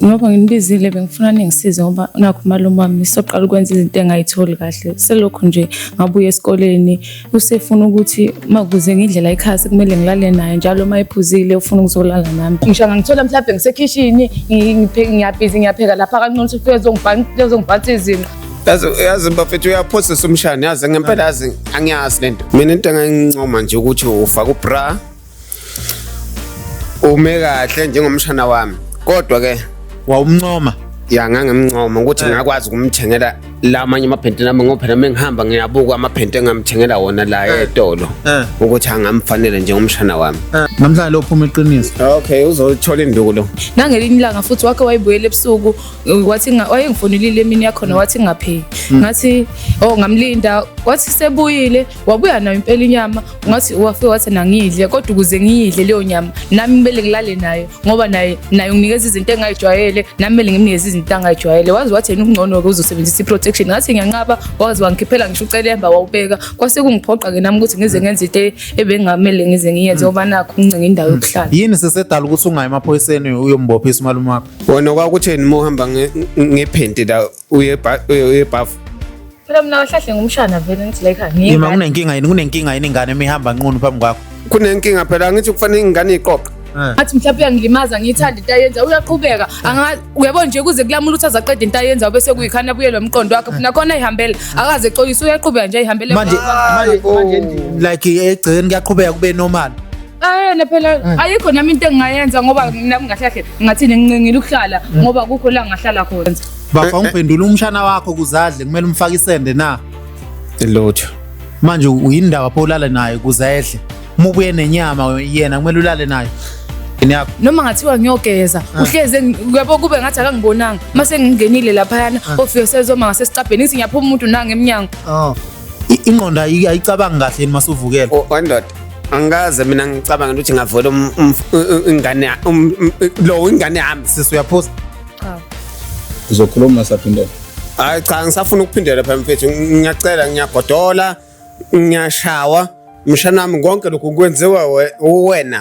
Ngoba nginibizile bengifuna ningisize ngoba nakho malume wami soqala ukwenza izinto engayitholi kahle. Selokho nje ngabuya esikoleni usefuna ukuthi makuze ngindlela ekhaya kumele ngilale naye njalo mayiphuzile ufuna ukuzolala nami. Ngisho ngangithola mhlawumbe ngisekitchen ngiyabhizi ngiyapheka lapha kancane ufike uzongibhatha izinto. Yazi bafethu uyaphosisa umshana yazi ngempela yazi angiyazi lento. Mina into engangincoma nje ukuthi ufaka ubra ume kahle njengomshana wami. Kodwa ke wawumncoma ya ngangimncoma ukuthi ngakwazi ukumthengela la amanye amaphente nami ngoba phela mengihamba ngiyabuka amaphente engamthengela wona la etolo ukuthi angamfanele njengomshana wami. Namhlanje lo phuma iqiniso. Okay uzothola induku. Nangelinye ilanga futhi wakhe wayibuyela ebusuku wathi wayengifonelile emini yakhona wathi ngapheki. Ngathi ngamlinda wathi sebuyile wabuya nayo impela inyama ngathi wafike wathi nangidle kodwa ukuze ngiyidle leyo nyama nami ngibele ngilale nayo ngoba naye unginikeza izinto engayijwayele nami ngibele ngimnikeza izinto angayijwayele wazi wathi yena ungcono ke uzosebenzisa iprotection ngathi ngiyanqaba wazi wangikhiphela ngisho ucelemba wawubeka kwase kungiphoqa ke nami ukuthi ngize ngenze into ebengamele ngize ngiyenze ngoba nakho uncinga indawo yokuhlala. Yini sesedala ukuthi ungayi emaphoyiseni uyombophisa umalume wakho? Wona kwakutheni uma uhamba ngephente la uyebhafu. Phela mina kahlahle ngumshana vele ngithi la ekhaya ngiyini. Yima kunenkinga yini ingane emihamba nqunu phambi kwakho? Kunenkinga phela ngithi kufanele ingane iqoqa. Athi mhlawumbe uyangilimaza ngiyithanda into ayenza uyaqhubeka uyabona nje kuze kulamula ukuthi azaqeda into ayenza bese kuyikhana abuyelwe umqondo wakhe funa khona ihambele akaze exolisa uyaqhubeka nje ihambele manje like egceni kuyaqhubeka kube normal. Ayena phela ayikho nami into engingayenza ngoba nami ngahlahle ngathini ngincingile ukuhlala ngoba kukho la ngahlala khona. Bafa ungiphendula umshana wakho kuzadle kumele umfake isende na lotho. Manje uyindawo apho ulala naye kuzehle mubuye nenyama yena kumele ulale naye yakho noma ngathiwa ngiyogeza uhleze uyabo kube ngathi akangibonanga mase ngingenile lapha yana ofike sezoma ngasesicabheni ngithi ngiyaphuma umuntu nanga eminyango. Ingqondo ayicabanga kahle yini masuvukela wandoda angaze mina ngicabanga ukuthi ngavula ingane ingane yami sisi uyaphosa uzokhuluma saphindela. Hayi cha ngisafuna ukuphindela phela mfethu ngiyacela ngiyagodola ngiyashawa mshana wami konke lokhu kwenziwa wena